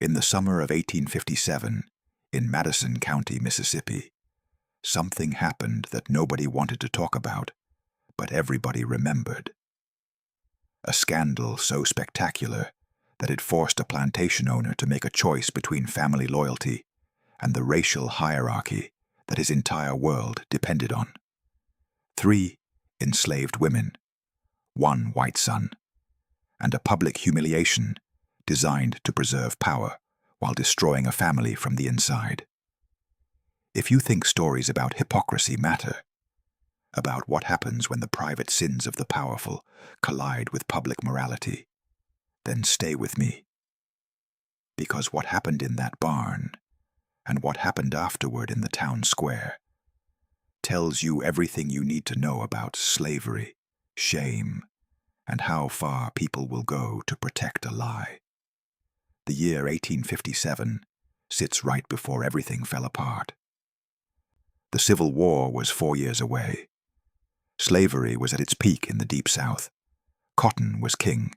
In the summer of 1857, in Madison County, Mississippi, something happened that nobody wanted to talk about, but everybody remembered. A scandal so spectacular that it forced a plantation owner to make a choice between family loyalty and the racial hierarchy that his entire world depended on. 3 enslaved women, 1 white son, and a public humiliation designed to preserve power while destroying a family from the inside. If you think stories about hypocrisy matter, about what happens when the private sins of the powerful collide with public morality, then stay with me. Because what happened in that barn, and what happened afterward in the town square, tells you everything you need to know about slavery, shame, and how far people will go to protect a lie. The year 1857 sits right before everything fell apart. The Civil War was 4 years away. Slavery was at its peak in the Deep South. Cotton was king,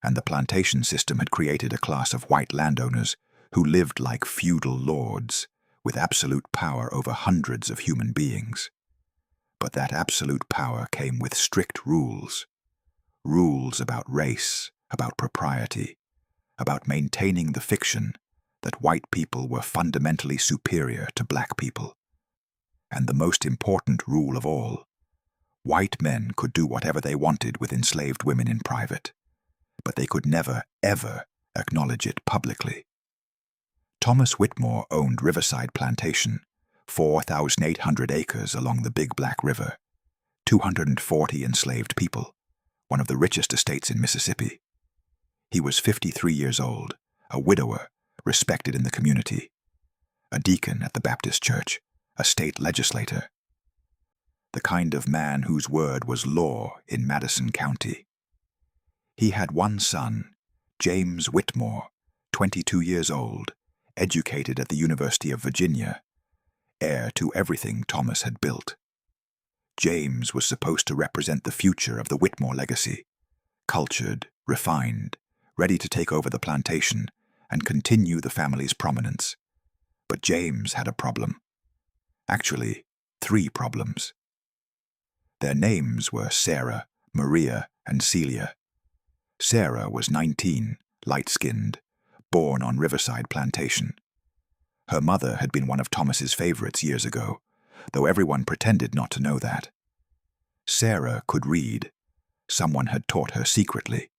and the plantation system had created a class of white landowners who lived like feudal lords with absolute power over hundreds of human beings. But that absolute power came with strict rules. Rules about race, about propriety, about maintaining the fiction that white people were fundamentally superior to black people. And the most important rule of all, white men could do whatever they wanted with enslaved women in private, but they could never, ever acknowledge it publicly. Thomas Whitmore owned Riverside Plantation, 4,800 acres along the Big Black River, 240 enslaved people, one of the richest estates in Mississippi. He was 53 years old, a widower, respected in the community, a deacon at the Baptist church, a state legislator, the kind of man whose word was law in Madison County. He had 1 son, James Whitmore, 22 years old, educated at the University of Virginia, heir to everything Thomas had built. James was supposed to represent the future of the Whitmore legacy, cultured, refined, ready to take over the plantation and continue the family's prominence. But James had a problem. Actually, 3 problems. Their names were Sarah, Maria, and Celia. Sarah was 19, light-skinned, born on Riverside Plantation. Her mother had been one of Thomas's favorites years ago, though everyone pretended not to know that. Sarah could read. Someone had taught her secretly,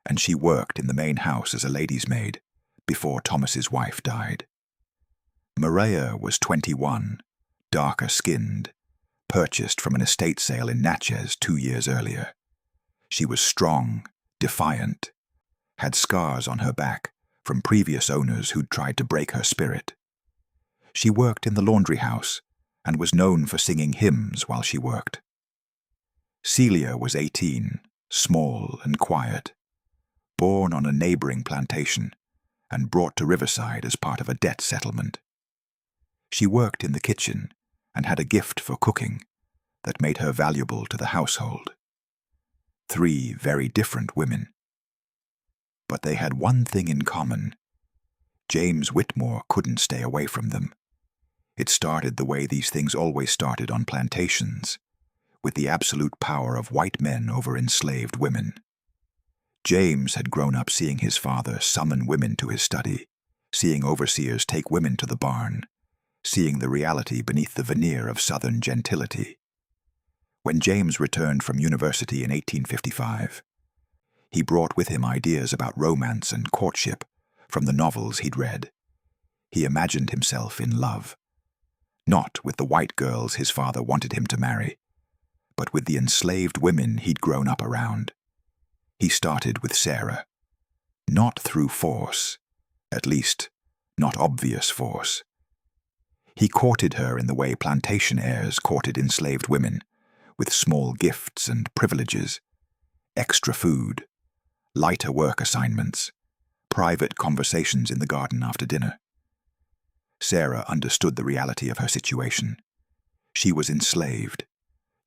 and she worked in the main house as a lady's maid before Thomas's wife died. Maria was 21, darker-skinned, purchased from an estate sale in Natchez 2 years earlier. She was strong, defiant, had scars on her back from previous owners who'd tried to break her spirit. She worked in the laundry house and was known for singing hymns while she worked. Celia was 18, small and quiet, born on a neighboring plantation and brought to Riverside as part of a debt settlement. She worked in the kitchen and had a gift for cooking that made her valuable to the household. 3 very different women. But they had one thing in common. James Whitmore couldn't stay away from them. It started the way these things always started on plantations, with the absolute power of white men over enslaved women. James had grown up seeing his father summon women to his study, seeing overseers take women to the barn, seeing the reality beneath the veneer of Southern gentility. When James returned from university in 1855, he brought with him ideas about romance and courtship from the novels he'd read. He imagined himself in love, not with the white girls his father wanted him to marry, but with the enslaved women he'd grown up around. He started with Sarah, not through force, at least not obvious force. He courted her in the way plantation heirs courted enslaved women, with small gifts and privileges, extra food, lighter work assignments, private conversations in the garden after dinner. Sarah understood the reality of her situation. She was enslaved.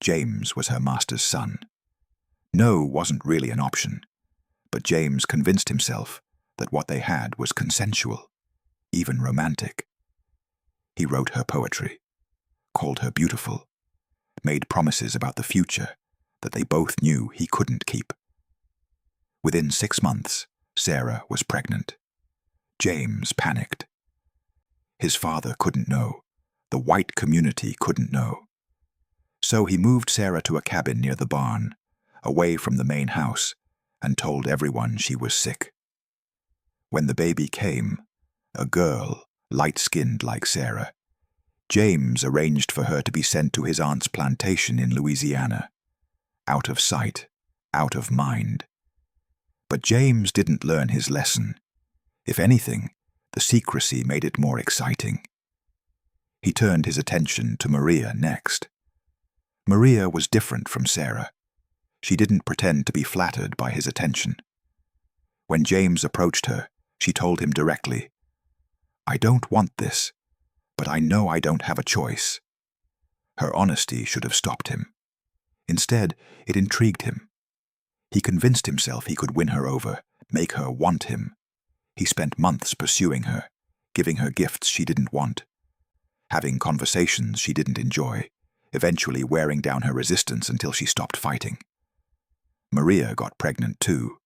James was her master's son. No wasn't really an option, but James convinced himself that what they had was consensual, even romantic. He wrote her poetry, called her beautiful, made promises about the future that they both knew he couldn't keep. Within 6 months, Sarah was pregnant. James panicked. His father couldn't know. The white community couldn't know. So he moved Sarah to a cabin near the barn, away from the main house, and told everyone she was sick. When the baby came, a girl, light-skinned like Sarah, James arranged for her to be sent to his aunt's plantation in Louisiana. Out of sight, out of mind. But James didn't learn his lesson. If anything, the secrecy made it more exciting. He turned his attention to Maria next. Maria was different from Sarah. She didn't pretend to be flattered by his attention. When James approached her, she told him directly, "I don't want this, but I know I don't have a choice." Her honesty should have stopped him. Instead, it intrigued him. He convinced himself he could win her over, make her want him. He spent months pursuing her, giving her gifts she didn't want, having conversations she didn't enjoy, eventually wearing down her resistance until she stopped fighting. Maria got pregnant too.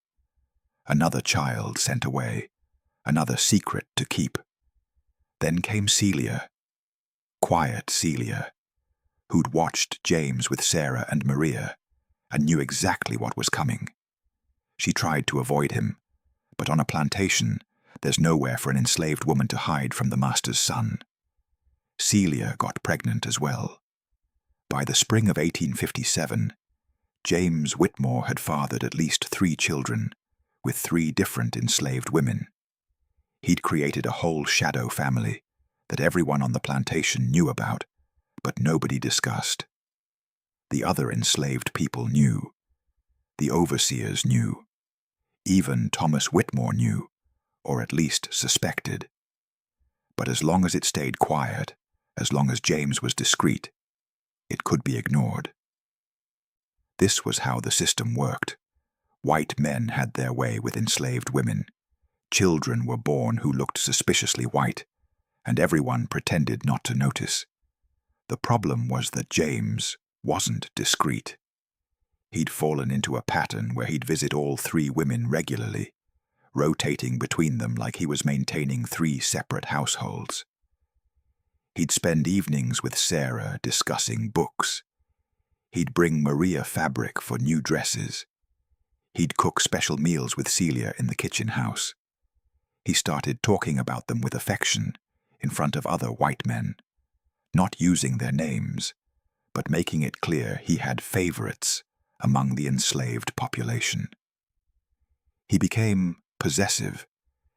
Another child sent away, another secret to keep. Then came Celia, quiet Celia, who'd watched James with Sarah and Maria and knew exactly what was coming. She tried to avoid him, but on a plantation, there's nowhere for an enslaved woman to hide from the master's son. Celia got pregnant as well. By the spring of 1857, James Whitmore had fathered at least 3 children, with 3 different enslaved women. He'd created a whole shadow family that everyone on the plantation knew about, but nobody discussed. The other enslaved people knew. The overseers knew. Even Thomas Whitmore knew, or at least suspected. But as long as it stayed quiet, as long as James was discreet, it could be ignored. This was how the system worked. White men had their way with enslaved women. Children were born who looked suspiciously white, and everyone pretended not to notice. The problem was that James wasn't discreet. He'd fallen into a pattern where he'd visit all 3 women regularly, rotating between them like he was maintaining 3 separate households. He'd spend evenings with Sarah discussing books. He'd bring Maria fabric for new dresses. He'd cook special meals with Celia in the kitchen house. He started talking about them with affection in front of other white men, not using their names, but making it clear he had favorites among the enslaved population. He became possessive,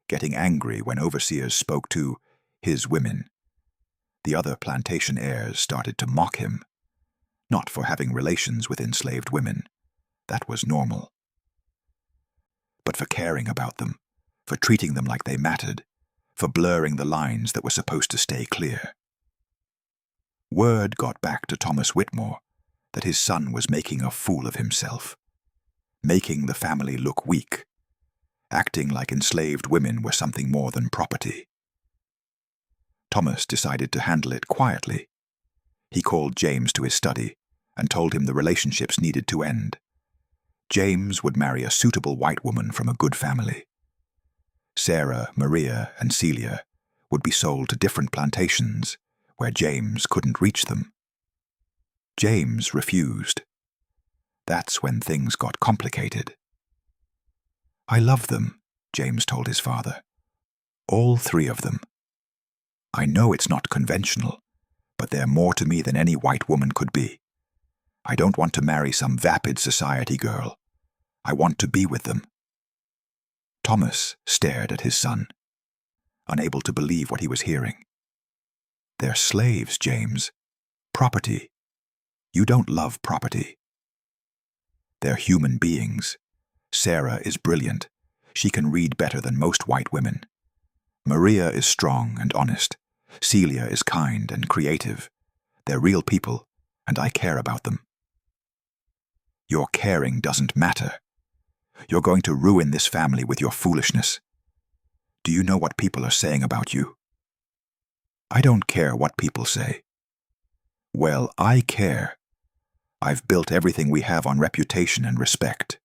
getting angry when overseers spoke to his women. The other plantation heirs started to mock him, not for having relations with enslaved women, that was normal, but for caring about them, for treating them like they mattered, for blurring the lines that were supposed to stay clear. Word got back to Thomas Whitmore that his son was making a fool of himself, making the family look weak, acting like enslaved women were something more than property. Thomas decided to handle it quietly. He called James to his study and told him the relationships needed to end. James would marry a suitable white woman from a good family. Sarah, Maria, and Celia would be sold to different plantations where James couldn't reach them. James refused. That's when things got complicated. "I love them," James told his father. "All 3 of them. I know it's not conventional, but they're more to me than any white woman could be. I don't want to marry some vapid society girl. I want to be with them." Thomas stared at his son, unable to believe what he was hearing. "They're slaves, James. Property. You don't love property." "They're human beings. Sarah is brilliant. She can read better than most white women. Maria is strong and honest. Celia is kind and creative. They're real people, and I care about them." "Your caring doesn't matter. You're going to ruin this family with your foolishness. Do you know what people are saying about you?" "I don't care what people say." "Well, I care. I've built everything we have on reputation and respect.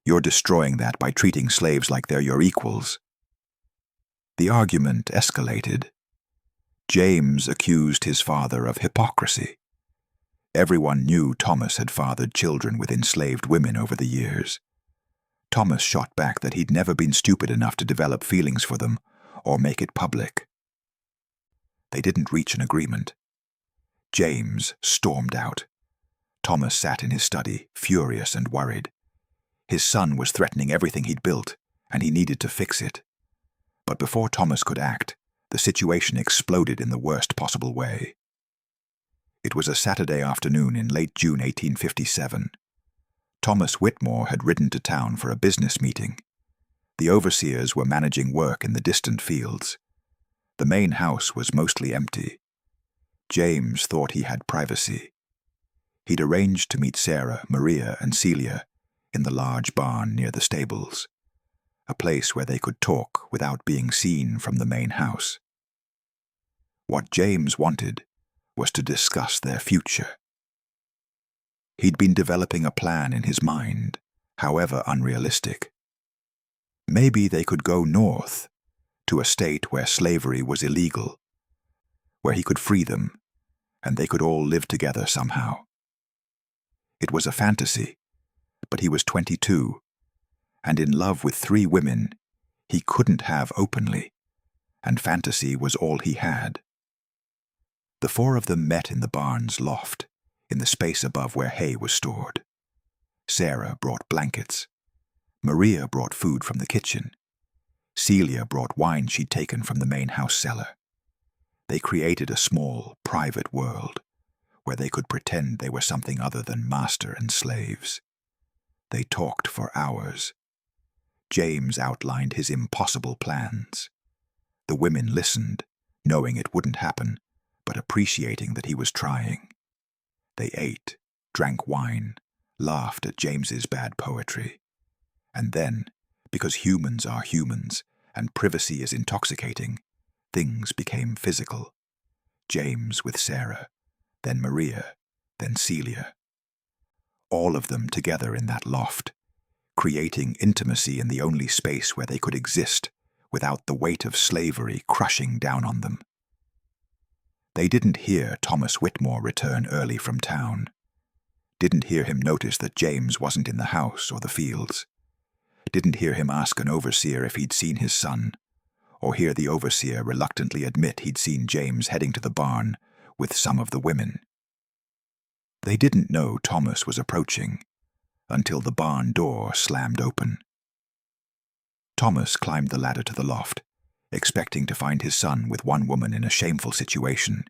You're destroying that by treating slaves like they're your equals." The argument escalated. James accused his father of hypocrisy. Everyone knew Thomas had fathered children with enslaved women over the years. Thomas shot back that he'd never been stupid enough to develop feelings for them or make it public. They didn't reach an agreement. James stormed out. Thomas sat in his study, furious and worried. His son was threatening everything he'd built, and he needed to fix it. But before Thomas could act, the situation exploded in the worst possible way. It was a Saturday afternoon in late June 1857. Thomas Whitmore had ridden to town for a business meeting. The overseers were managing work in the distant fields. The main house was mostly empty. James thought he had privacy. He'd arranged to meet Sarah, Maria, and Celia in the large barn near the stables, a place where they could talk without being seen from the main house. What James wanted was to discuss their future. He'd been developing a plan in his mind, however unrealistic. Maybe they could go north, to a state where slavery was illegal, where he could free them, and they could all live together somehow. It was a fantasy, but he was 22, and in love with 3 women he couldn't have openly, and fantasy was all he had. The 4 of them met in the barn's loft, in the space above where hay was stored. Sarah brought blankets. Maria brought food from the kitchen. Celia brought wine she'd taken from the main house cellar. They created a small, private world, where they could pretend they were something other than master and slaves. They talked for hours. James outlined his impossible plans. The women listened, knowing it wouldn't happen, but appreciating that he was trying. They ate, drank wine, laughed at James's bad poetry. And then, because humans are humans and privacy is intoxicating, things became physical. James with Sarah, then Maria, then Celia. All of them together in that loft, creating intimacy in the only space where they could exist without the weight of slavery crushing down on them. They didn't hear Thomas Whitmore return early from town. Didn't hear him notice that James wasn't in the house or the fields. Didn't hear him ask an overseer if he'd seen his son, or hear the overseer reluctantly admit he'd seen James heading to the barn with some of the women. They didn't know Thomas was approaching until the barn door slammed open. Thomas climbed the ladder to the loft, expecting to find his son with one woman in a shameful situation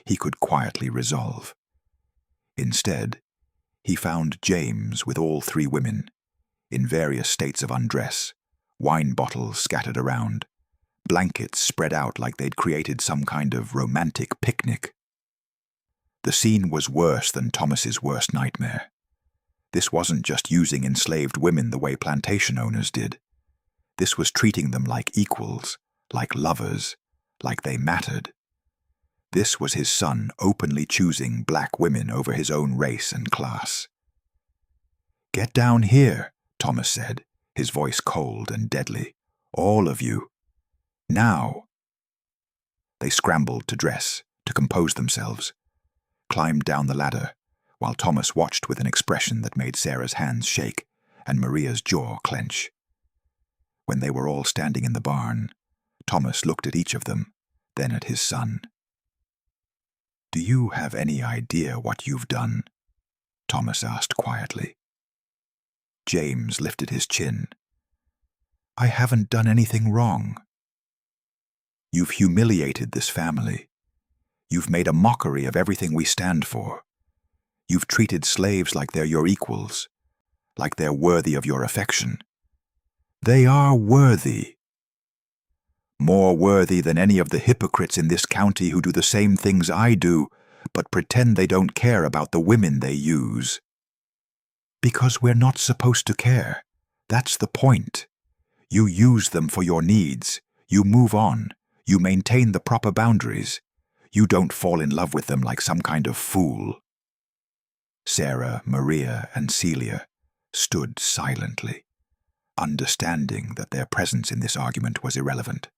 he could quietly resolve. Instead, he found James with all 3 women, in various states of undress, wine bottles scattered around, blankets spread out like they'd created some kind of romantic picnic. The scene was worse than Thomas's worst nightmare. This wasn't just using enslaved women the way plantation owners did. This was treating them like equals, like lovers, like they mattered. This was his son openly choosing black women over his own race and class. "Get down here," Thomas said, his voice cold and deadly. "All of you. Now." They scrambled to dress, to compose themselves, climbed down the ladder, while Thomas watched with an expression that made Sarah's hands shake and Maria's jaw clench. When they were all standing in the barn, Thomas looked at each of them, then at his son. "Do you have any idea what you've done?" Thomas asked quietly. James lifted his chin. "I haven't done anything wrong." "You've humiliated this family. You've made a mockery of everything we stand for. You've treated slaves like they're your equals, like they're worthy of your affection. They are worthy. More worthy than any of the hypocrites in this county who do the same things I do, but pretend they don't care about the women they use." "Because we're not supposed to care. That's the point. You use them for your needs. You move on. You maintain the proper boundaries. You don't fall in love with them like some kind of fool. Sarah, Maria, and Celia stood silently, understanding that their presence in this argument was irrelevant.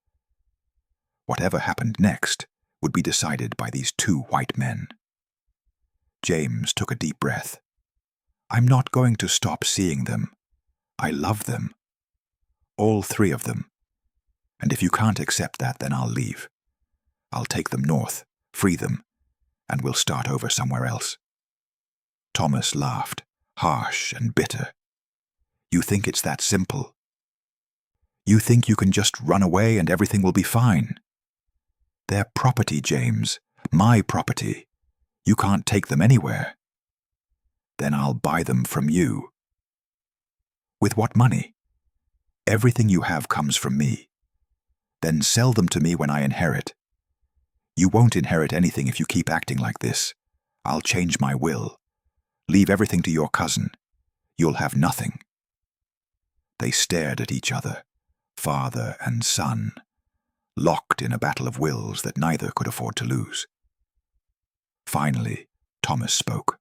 Whatever happened next would be decided by these two white men. James took a deep breath. I'm not going to stop seeing them. I love them. All three of them. And if you can't accept that, then I'll leave. I'll take them north, free them, and we'll start over somewhere else. Thomas laughed, harsh and bitter. You think it's that simple? You think you can just run away and everything will be fine? They're property, James. My property. You can't take them anywhere. Then I'll buy them from you. With what money? Everything you have comes from me. Then sell them to me when I inherit. You won't inherit anything if you keep acting like this. I'll change my will. Leave everything to your cousin. You'll have nothing. They stared at each other, father and son, locked in a battle of wills that neither could afford to lose. Finally, Thomas spoke.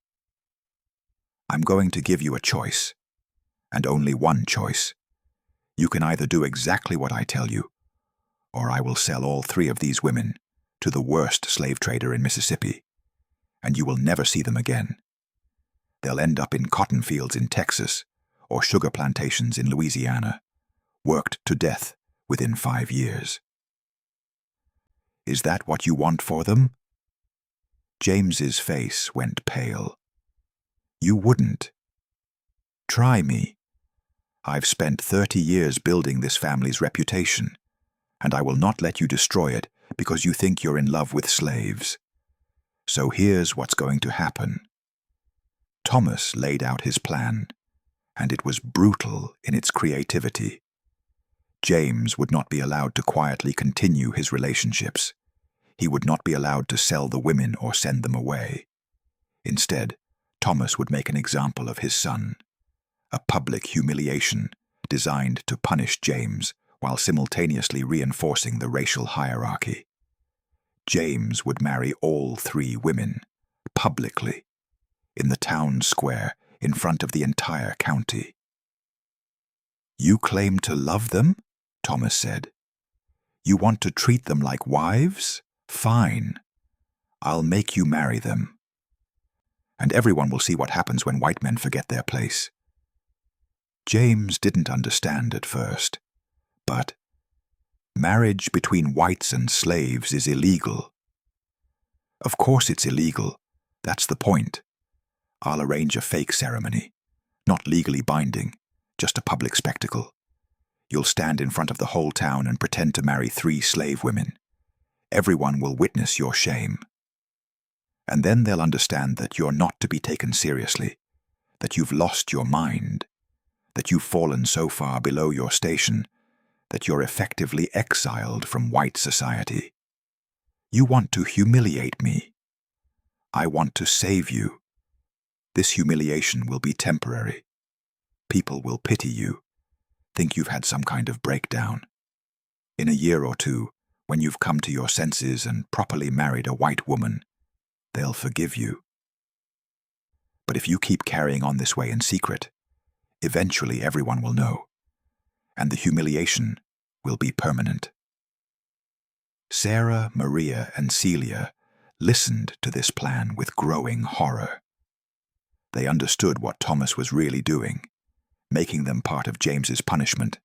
I'm going to give you a choice, and only one choice. You can either do exactly what I tell you, or I will sell all three of these women to the worst slave trader in Mississippi, and you will never see them again. They'll end up in cotton fields in Texas or sugar plantations in Louisiana, worked to death within 5 years. Is that what you want for them? James's face went pale. You wouldn't. Try me. I've spent 30 years building this family's reputation, and I will not let you destroy it because you think you're in love with slaves. So here's what's going to happen. Thomas laid out his plan, and it was brutal in its creativity. James would not be allowed to quietly continue his relationships. He would not be allowed to sell the women or send them away. Instead, Thomas would make an example of his son, a public humiliation designed to punish James while simultaneously reinforcing the racial hierarchy. James would marry all three women, publicly, in the town square in front of the entire county. You claim to love them? Thomas said. You want to treat them like wives? Fine. I'll make you marry them. And everyone will see what happens when white men forget their place. James didn't understand at first, but marriage between whites and slaves is illegal. Of course it's illegal. That's the point. I'll arrange a fake ceremony, not legally binding, just a public spectacle. You'll stand in front of the whole town and pretend to marry 3 slave women. Everyone will witness your shame. And then they'll understand that you're not to be taken seriously, that you've lost your mind, that you've fallen so far below your station that you're effectively exiled from white society. You want to humiliate me. I want to save you. This humiliation will be temporary. People will pity you, think you've had some kind of breakdown. In a year or two, when you've come to your senses and properly married a white woman, they'll forgive you. But if you keep carrying on this way in secret, eventually everyone will know, and the humiliation will be permanent. Sarah, Maria, and Celia listened to this plan with growing horror. They understood what Thomas was really doing, making them part of James's punishment,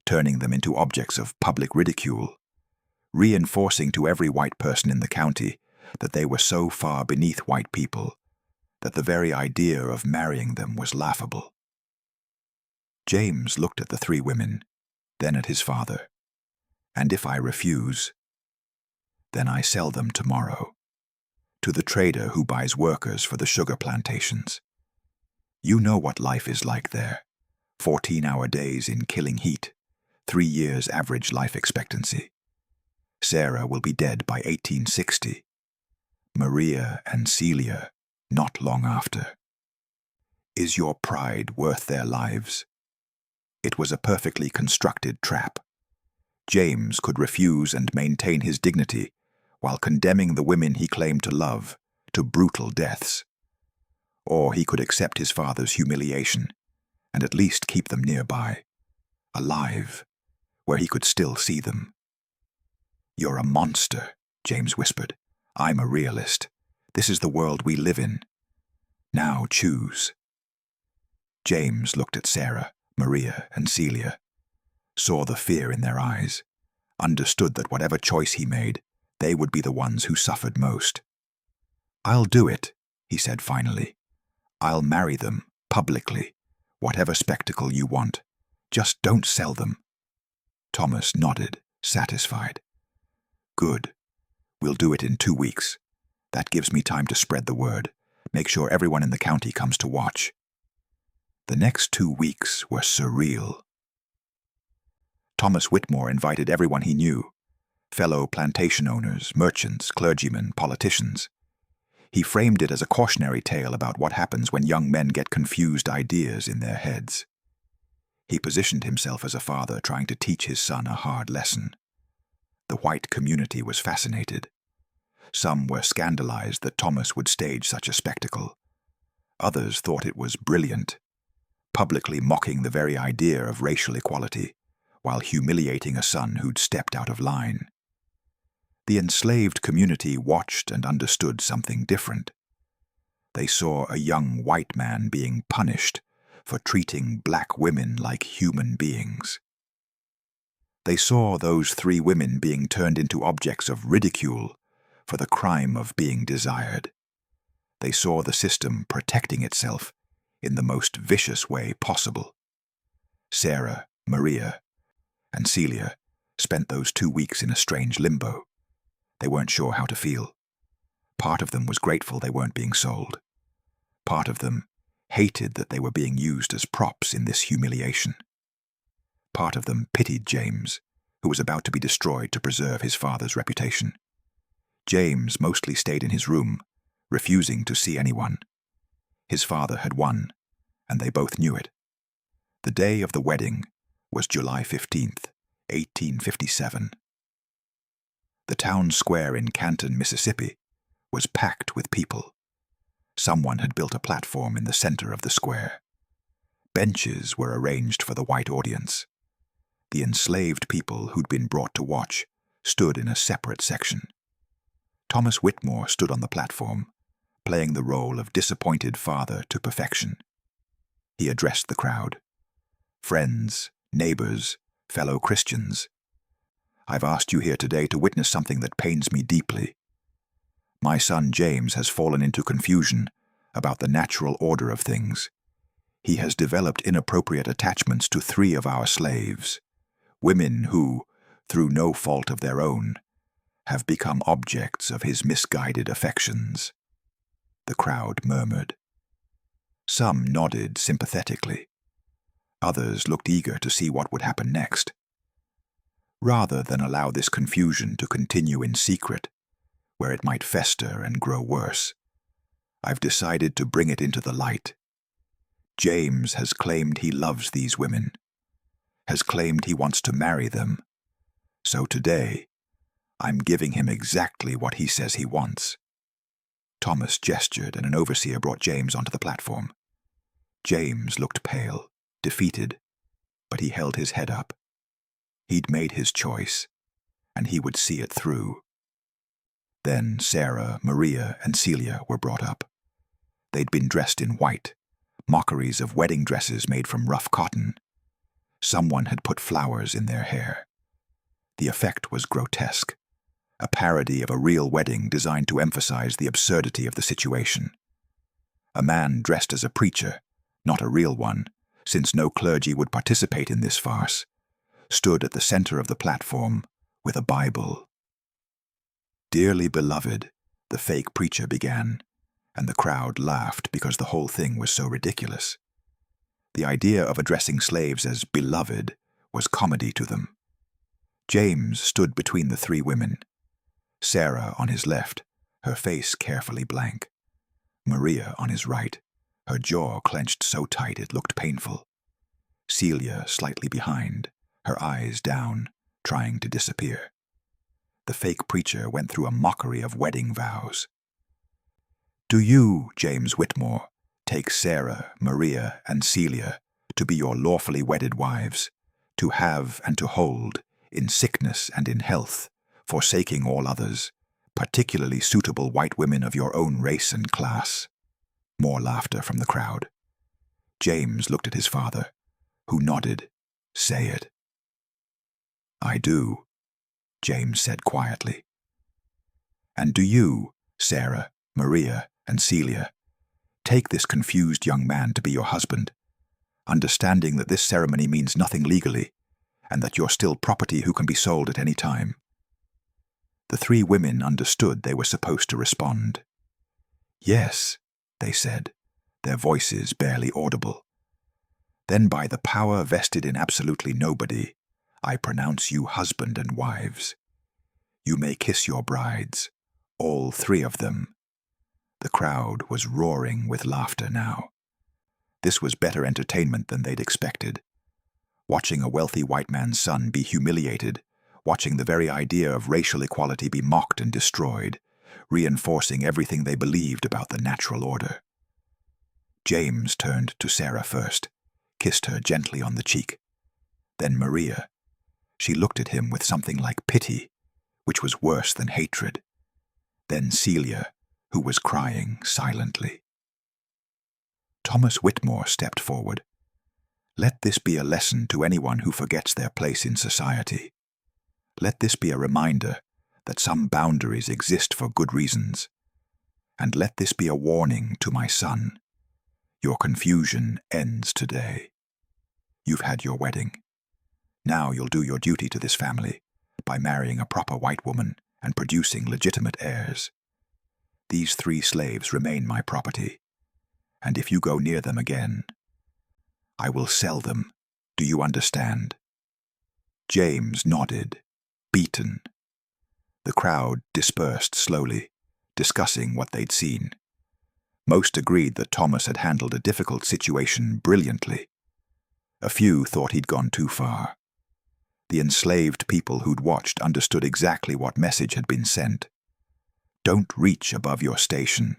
turning them into objects of public ridicule, reinforcing to every white person in the county that they were so far beneath white people that the very idea of marrying them was laughable. James looked at the 3 women, then at his father. And if I refuse, then I sell them tomorrow, to the trader who buys workers for the sugar plantations. You know what life is like there. 14-hour days in killing heat, 3 years average life expectancy. Sarah will be dead by 1860. Maria and Celia not long after. Is your pride worth their lives? It was a perfectly constructed trap. James could refuse and maintain his dignity while condemning the women he claimed to love to brutal deaths. Or he could accept his father's humiliation and at least keep them nearby, alive, where he could still see them. "You're a monster," James whispered. "I'm a realist. This is the world we live in. Now choose." James looked at Sarah, Maria, and Celia, saw the fear in their eyes, understood that whatever choice he made, they would be the ones who suffered most. "I'll do it," he said finally. "I'll marry them, publicly, whatever spectacle you want. Just don't sell them." Thomas nodded, satisfied. "Good. We'll do it in 2 weeks. That gives me time to spread the word, make sure everyone in the county comes to watch." The next 2 weeks were surreal. Thomas Whitmore invited everyone he knew, fellow plantation owners, merchants, clergymen, politicians. He framed it as a cautionary tale about what happens when young men get confused ideas in their heads. He positioned himself as a father trying to teach his son a hard lesson. The white community was fascinated. Some were scandalized that Thomas would stage such a spectacle. Others thought it was brilliant, publicly mocking the very idea of racial equality, while humiliating a son who'd stepped out of line. The enslaved community watched and understood something different. They saw a young white man being punished for treating black women like human beings. They saw those 3 women being turned into objects of ridicule for the crime of being desired. They saw the system protecting itself in the most vicious way possible. Sarah, Maria, and Celia spent those 2 weeks in a strange limbo. They weren't sure how to feel. Part of them was grateful they weren't being sold. Part of them hated that they were being used as props in this humiliation. Part of them pitied James, who was about to be destroyed to preserve his father's reputation. James mostly stayed in his room, refusing to see anyone. His father had won, and they both knew it. The day of the wedding was July 15th, 1857. The town square in Canton, Mississippi, was packed with people. Someone had built a platform in the center of the square. Benches were arranged for the white audience. The enslaved people who'd been brought to watch stood in a separate section. Thomas Whitmore stood on the platform, playing the role of disappointed father to perfection. He addressed the crowd. "Friends, neighbors, fellow Christians, I've asked you here today to witness something that pains me deeply. My son James has fallen into confusion about the natural order of things. He has developed inappropriate attachments to 3 of our slaves, women who, through no fault of their own, have become objects of his misguided affections." The crowd murmured. Some nodded sympathetically. Others looked eager to see what would happen next. Rather than allow this confusion to continue in secret, where it might fester and grow worse, I've decided to bring it into the light. James has claimed he loves these women, has claimed he wants to marry them. So today, I'm giving him exactly what he says he wants. Thomas gestured, and an overseer brought James onto the platform. James looked pale, defeated, but he held his head up. He'd made his choice, and he would see it through. Then Sarah, Maria, and Celia were brought up. They'd been dressed in white, mockeries of wedding dresses made from rough cotton. Someone had put flowers in their hair. The effect was grotesque, a parody of a real wedding designed to emphasize the absurdity of the situation. A man dressed as a preacher, not a real one, since no clergy would participate in this farce, stood at the center of the platform with a Bible. "Dearly beloved," the fake preacher began, and the crowd laughed because the whole thing was so ridiculous. The idea of addressing slaves as beloved was comedy to them. James stood between the 3 women. Sarah on his left, her face carefully blank. Maria on his right, her jaw clenched so tight it looked painful. Celia slightly behind, her eyes down, trying to disappear. The fake preacher went through a mockery of wedding vows. Do you, James Whitmore, take Sarah, Maria, and Celia to be your lawfully wedded wives, to have and to hold, in sickness and in health, forsaking all others, particularly suitable white women of your own race and class? More laughter from the crowd. James looked at his father, who nodded. Say it. I do, James said quietly. And do you, Sarah, Maria, and Celia, take this confused young man to be your husband, understanding that this ceremony means nothing legally, and that you're still property who can be sold at any time? The three women understood they were supposed to respond. Yes, they said, their voices barely audible. Then by the power vested in absolutely nobody, I pronounce you husband and wives. You may kiss your brides, all three of them. The crowd was roaring with laughter now. This was better entertainment than they'd expected. Watching a wealthy white man's son be humiliated, watching the very idea of racial equality be mocked and destroyed, reinforcing everything they believed about the natural order. James turned to Sarah first, kissed her gently on the cheek. Then Maria. She looked at him with something like pity, which was worse than hatred. Then Celia, who was crying silently. Thomas Whitmore stepped forward. Let this be a lesson to anyone who forgets their place in society. Let this be a reminder that some boundaries exist for good reasons. And let this be a warning to my son. Your confusion ends today. You've had your wedding. Now you'll do your duty to this family by marrying a proper white woman and producing legitimate heirs. These 3 slaves remain my property, and if you go near them again, I will sell them. Do you understand? James nodded, beaten. The crowd dispersed slowly, discussing what they'd seen. Most agreed that Thomas had handled a difficult situation brilliantly. A few thought he'd gone too far. The enslaved people who'd watched understood exactly what message had been sent. Don't reach above your station,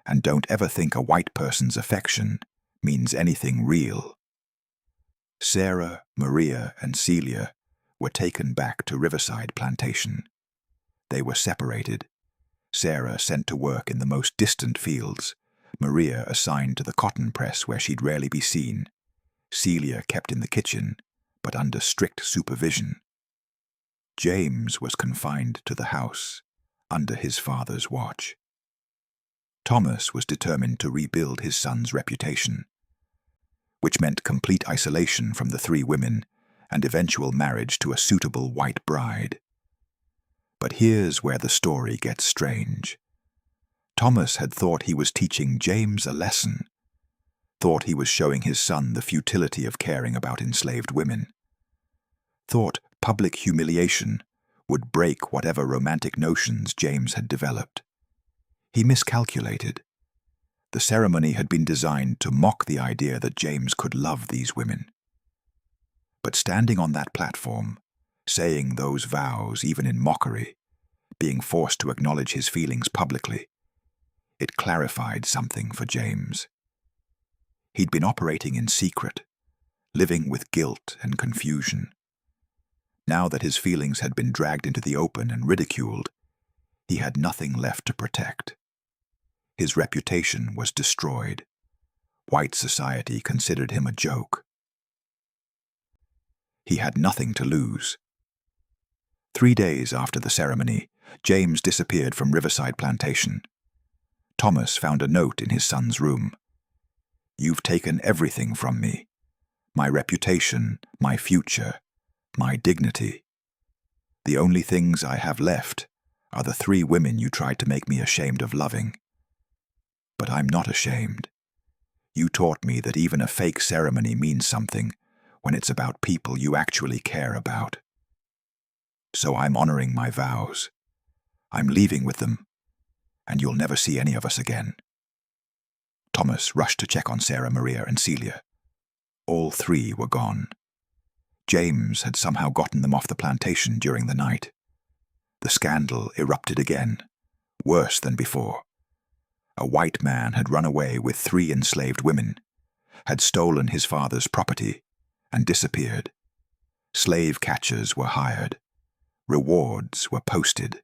and don't ever think a white person's affection means anything real. Sarah, Maria, and Celia were taken back to Riverside Plantation. They were separated. Sarah sent to work in the most distant fields, Maria assigned to the cotton press where she'd rarely be seen, Celia kept in the kitchen, but under strict supervision. James was confined to the house, under his father's watch. Thomas was determined to rebuild his son's reputation, which meant complete isolation from the 3 women and eventual marriage to a suitable white bride. But here's where the story gets strange. Thomas had thought he was teaching James a lesson, thought he was showing his son the futility of caring about enslaved women, thought public humiliation would break whatever romantic notions James had developed. He miscalculated. The ceremony had been designed to mock the idea that James could love these women. But standing on that platform, saying those vows even in mockery, being forced to acknowledge his feelings publicly, it clarified something for James. He'd been operating in secret, living with guilt and confusion. Now that his feelings had been dragged into the open and ridiculed, he had nothing left to protect. His reputation was destroyed. White society considered him a joke. He had nothing to lose. 3 days after the ceremony, James disappeared from Riverside Plantation. Thomas found a note in his son's room. You've taken everything from me. My reputation, my future, my dignity. The only things I have left are the 3 women you tried to make me ashamed of loving. But I'm not ashamed. You taught me that even a fake ceremony means something when it's about people you actually care about. So I'm honoring my vows. I'm leaving with them, and you'll never see any of us again. Thomas rushed to check on Sarah, Maria, and Celia. All 3 were gone. James had somehow gotten them off the plantation during the night. The scandal erupted again, worse than before. A white man had run away with 3 enslaved women, had stolen his father's property, and disappeared. Slave catchers were hired. Rewards were posted.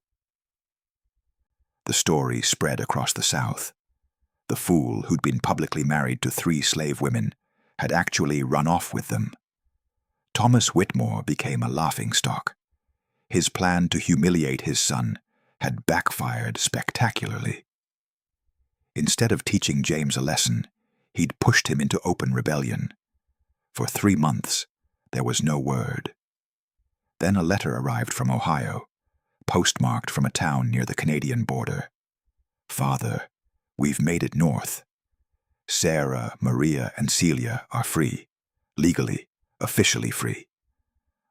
The story spread across the South. The fool who'd been publicly married to 3 slave women had actually run off with them. Thomas Whitmore became a laughingstock. His plan to humiliate his son had backfired spectacularly. Instead of teaching James a lesson, he'd pushed him into open rebellion. For 3 months, there was no word. Then a letter arrived from Ohio, postmarked from a town near the Canadian border. "Father, we've made it north. Sarah, Maria, and Celia are free, legally, officially free.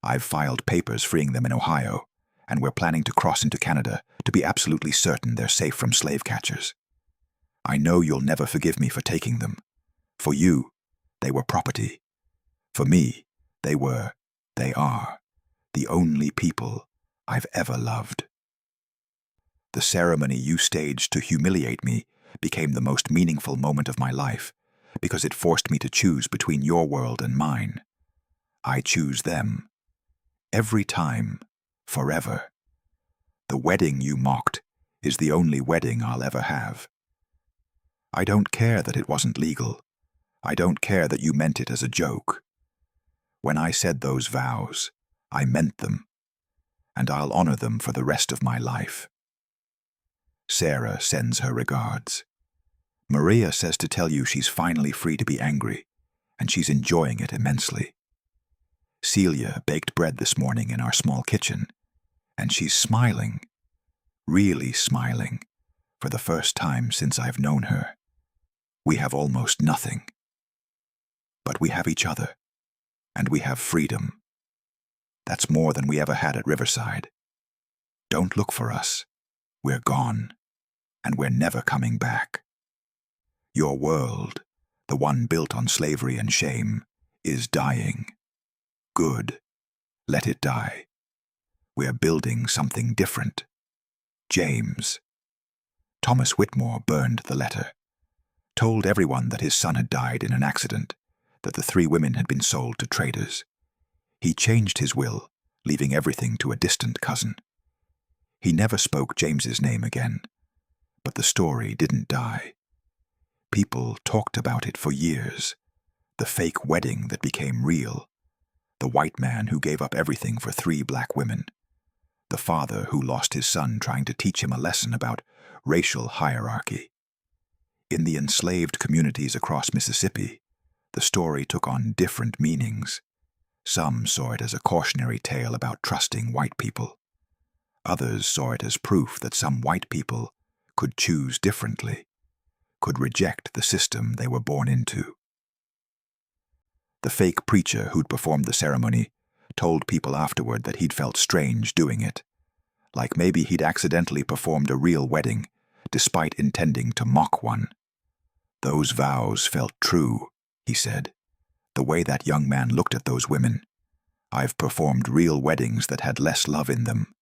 I've filed papers freeing them in Ohio, and we're planning to cross into Canada to be absolutely certain they're safe from slave catchers. I know you'll never forgive me for taking them. For you, they were property. For me, they are, the only people I've ever loved. The ceremony you staged to humiliate me became the most meaningful moment of my life because it forced me to choose between your world and mine. I choose them. Every time, forever. The wedding you mocked is the only wedding I'll ever have. I don't care that it wasn't legal. I don't care that you meant it as a joke. When I said those vows, I meant them, and I'll honor them for the rest of my life. Sarah sends her regards. Maria says to tell you she's finally free to be angry, and she's enjoying it immensely. Celia baked bread this morning in our small kitchen, and she's smiling, really smiling, for the first time since I've known her. We have almost nothing. But we have each other, and we have freedom. That's more than we ever had at Riverside. Don't look for us. We're gone, and we're never coming back. Your world, the one built on slavery and shame, is dying. Good. Let it die. We're building something different. James. Thomas Whitmore burned the letter, told everyone that his son had died in an accident, that the 3 women had been sold to traders. He changed his will, leaving everything to a distant cousin. He never spoke James's name again, but the story didn't die. People talked about it for years. The fake wedding that became real. The white man who gave up everything for 3 black women. The father who lost his son trying to teach him a lesson about racial hierarchy. In the enslaved communities across Mississippi, the story took on different meanings. Some saw it as a cautionary tale about trusting white people. Others saw it as proof that some white people could choose differently, could reject the system they were born into. The fake preacher who'd performed the ceremony told people afterward that he'd felt strange doing it, like maybe he'd accidentally performed a real wedding, despite intending to mock one. Those vows felt true, he said, the way that young man looked at those women. I've performed real weddings that had less love in them.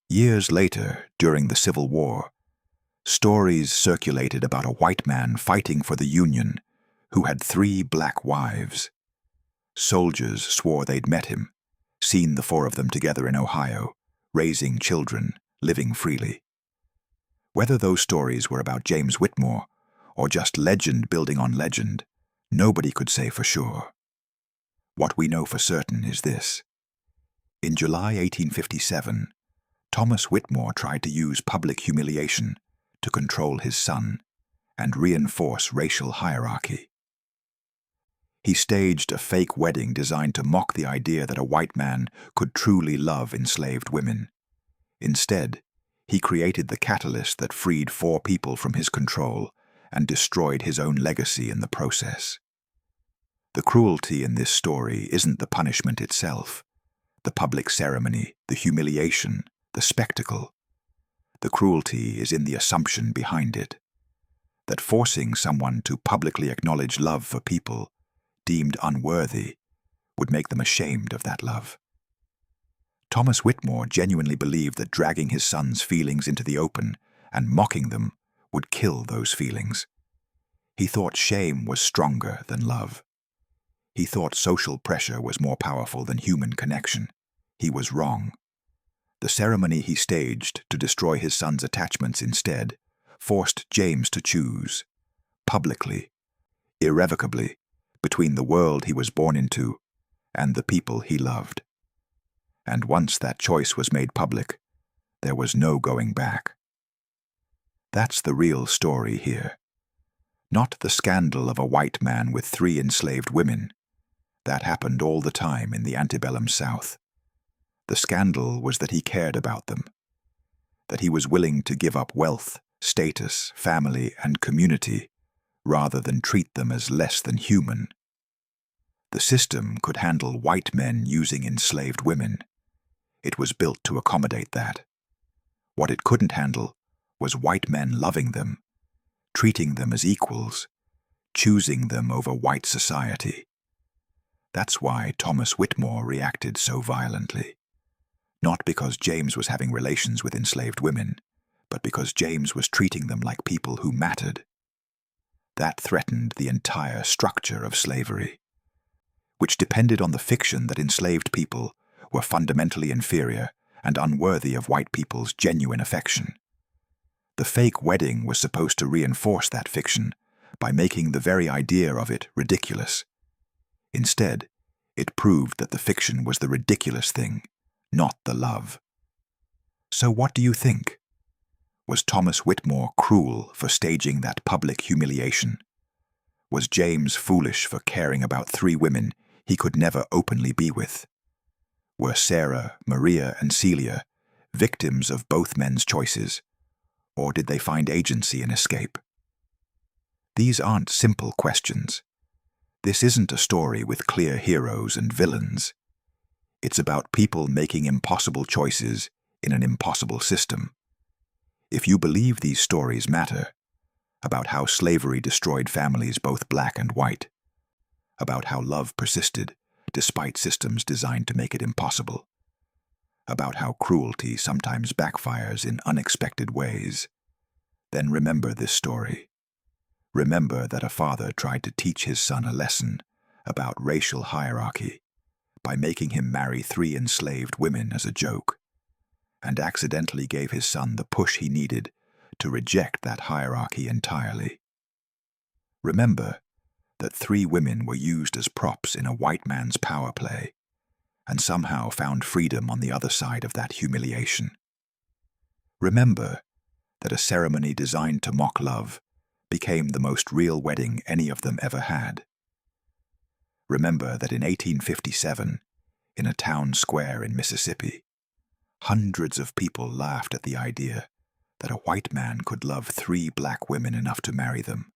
Years later, during the Civil War, stories circulated about a white man fighting for the Union who had 3 black wives. Soldiers swore they'd met him, seen the 4 of them together in Ohio, raising children, living freely. Whether those stories were about James Whitmore or just legend building on legend, nobody could say for sure. What we know for certain is this. In July 1857, Thomas Whitmore tried to use public humiliation to control his son and reinforce racial hierarchy. He staged a fake wedding designed to mock the idea that a white man could truly love enslaved women. Instead, he created the catalyst that freed 4 people from his control and destroyed his own legacy in the process. The cruelty in this story isn't the punishment itself, the public ceremony, the humiliation, the spectacle. The cruelty is in the assumption behind it, that forcing someone to publicly acknowledge love for people deemed unworthy would make them ashamed of that love. Thomas Whitmore genuinely believed that dragging his son's feelings into the open and mocking them would kill those feelings. He thought shame was stronger than love. He thought social pressure was more powerful than human connection. He was wrong. The ceremony he staged to destroy his son's attachments instead forced James to choose, publicly, irrevocably, between the world he was born into and the people he loved. And once that choice was made public, there was no going back. That's the real story here. Not the scandal of a white man with 3 enslaved women. That happened all the time in the antebellum South. The scandal was that he cared about them, that he was willing to give up wealth, status, family, and community rather than treat them as less than human. The system could handle white men using enslaved women. It was built to accommodate that. What it couldn't handle was white men loving them, treating them as equals, choosing them over white society. That's why Thomas Whitmore reacted so violently. Not because James was having relations with enslaved women, but because James was treating them like people who mattered. That threatened the entire structure of slavery, which depended on the fiction that enslaved people were fundamentally inferior and unworthy of white people's genuine affection. The fake wedding was supposed to reinforce that fiction by making the very idea of it ridiculous. Instead, it proved that the fiction was the ridiculous thing, not the love. So what do you think? Was Thomas Whitmore cruel for staging that public humiliation? Was James foolish for caring about 3 women he could never openly be with? Were Sarah, Maria, and Celia victims of both men's choices, or did they find agency in escape? These aren't simple questions. This isn't a story with clear heroes and villains. It's about people making impossible choices in an impossible system. If you believe these stories matter, about how slavery destroyed families both black and white, about how love persisted despite systems designed to make it impossible, about how cruelty sometimes backfires in unexpected ways, then remember this story. Remember that a father tried to teach his son a lesson about racial hierarchy by making him marry 3 enslaved women as a joke, and accidentally gave his son the push he needed to reject that hierarchy entirely. Remember that 3 women were used as props in a white man's power play, and somehow found freedom on the other side of that humiliation. Remember that a ceremony designed to mock love became the most real wedding any of them ever had. Remember that in 1857, in a town square in Mississippi, hundreds of people laughed at the idea that a white man could love 3 black women enough to marry them.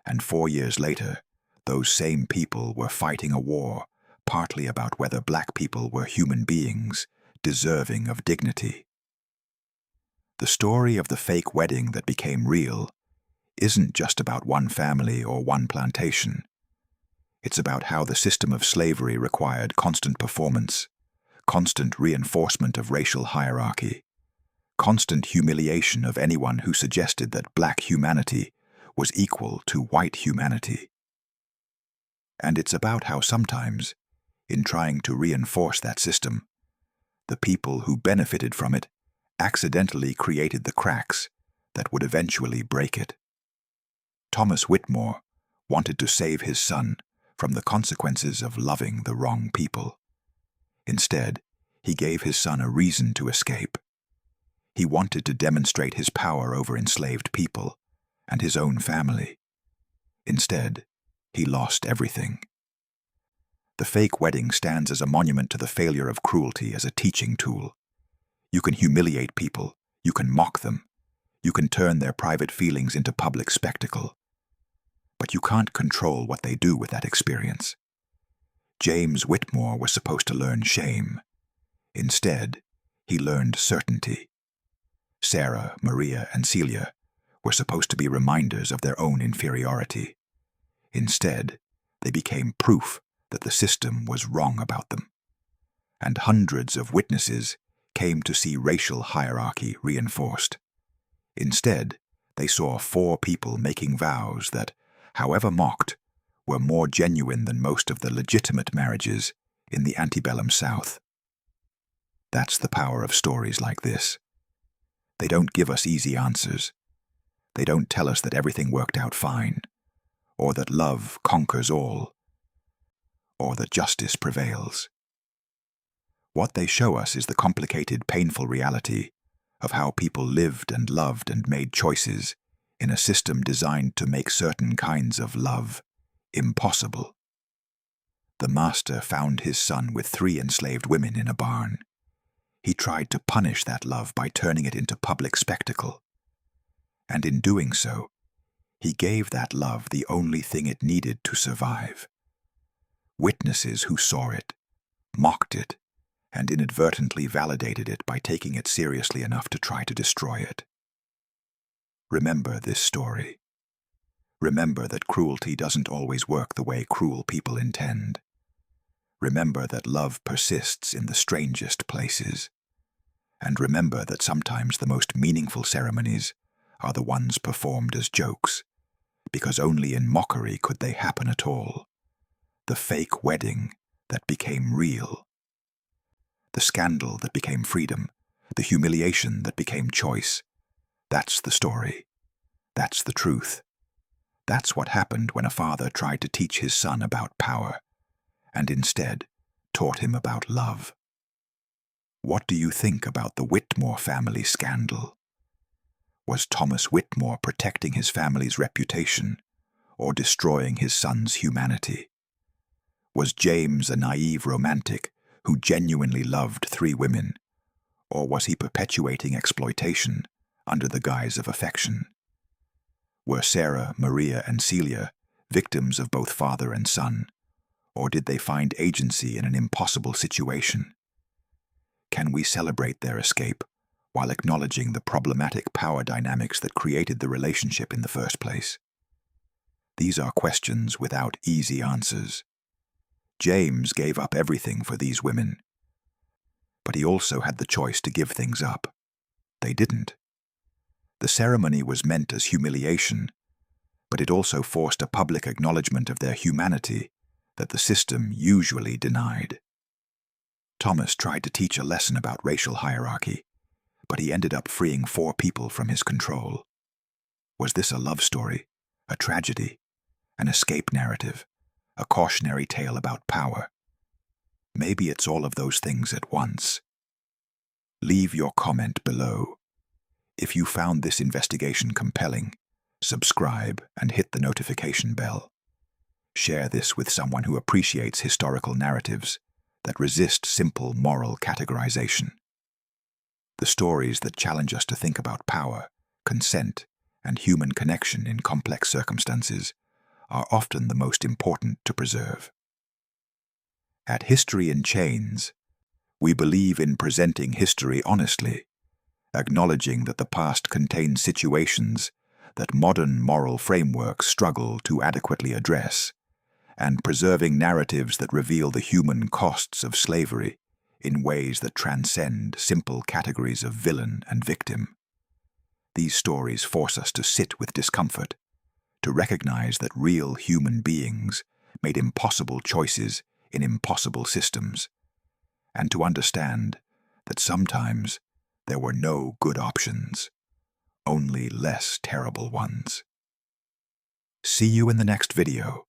And 4 years later, those same people were fighting a war partly about whether black people were human beings deserving of dignity. The story of the fake wedding that became real isn't just about one family or one plantation. It's about how the system of slavery required constant performance, constant reinforcement of racial hierarchy, constant humiliation of anyone who suggested that black humanity was equal to white humanity. And it's about how sometimes, in trying to reinforce that system, the people who benefited from it accidentally created the cracks that would eventually break it. Thomas Whitmore wanted to save his son from the consequences of loving the wrong people. Instead, he gave his son a reason to escape. He wanted to demonstrate his power over enslaved people and his own family. Instead, he lost everything. The fake wedding stands as a monument to the failure of cruelty as a teaching tool. You can humiliate people, you can mock them, you can turn their private feelings into public spectacle. But you can't control what they do with that experience. James Whitmore was supposed to learn shame. Instead, he learned certainty. Sarah, Maria, and Celia were supposed to be reminders of their own inferiority. Instead, they became proof that the system was wrong about them. And hundreds of witnesses came to see racial hierarchy reinforced. Instead, they saw 4 people making vows that, however mocked, were more genuine than most of the legitimate marriages in the antebellum South. That's the power of stories like this. They don't give us easy answers. They don't tell us that everything worked out fine, or that love conquers all, or that justice prevails. What they show us is the complicated, painful reality of how people lived and loved and made choices in a system designed to make certain kinds of love impossible. The master found his son with 3 enslaved women in a barn. He tried to punish that love by turning it into public spectacle. And in doing so, he gave that love the only thing it needed to survive. Witnesses who saw it, mocked it, and inadvertently validated it by taking it seriously enough to try to destroy it. Remember this story. Remember that cruelty doesn't always work the way cruel people intend. Remember that love persists in the strangest places. And remember that sometimes the most meaningful ceremonies are the ones performed as jokes, because only in mockery could they happen at all. The fake wedding that became real. The scandal that became freedom. The humiliation that became choice. That's the story. That's the truth. That's what happened when a father tried to teach his son about power, and instead taught him about love. What do you think about the Whitmore family scandal? Was Thomas Whitmore protecting his family's reputation or destroying his son's humanity? Was James a naive romantic who genuinely loved 3 women, or was he perpetuating exploitation under the guise of affection? Were Sarah, Maria, and Celia victims of both father and son, or did they find agency in an impossible situation? Can we celebrate their escape while acknowledging the problematic power dynamics that created the relationship in the first place? These are questions without easy answers. James gave up everything for these women, but he also had the choice to give things up. They didn't. The ceremony was meant as humiliation, but it also forced a public acknowledgement of their humanity that the system usually denied. Thomas tried to teach a lesson about racial hierarchy, but he ended up freeing 4 people from his control. Was this a love story, a tragedy, an escape narrative, a cautionary tale about power? Maybe it's all of those things at once. Leave your comment below. If you found this investigation compelling, subscribe and hit the notification bell. Share this with someone who appreciates historical narratives that resist simple moral categorization. The stories that challenge us to think about power, consent, and human connection in complex circumstances are often the most important to preserve. At History in Chains, we believe in presenting history honestly, acknowledging that the past contains situations that modern moral frameworks struggle to adequately address, and preserving narratives that reveal the human costs of slavery in ways that transcend simple categories of villain and victim. These stories force us to sit with discomfort, to recognize that real human beings made impossible choices in impossible systems, and to understand that sometimes there were no good options, only less terrible ones. See you in the next video.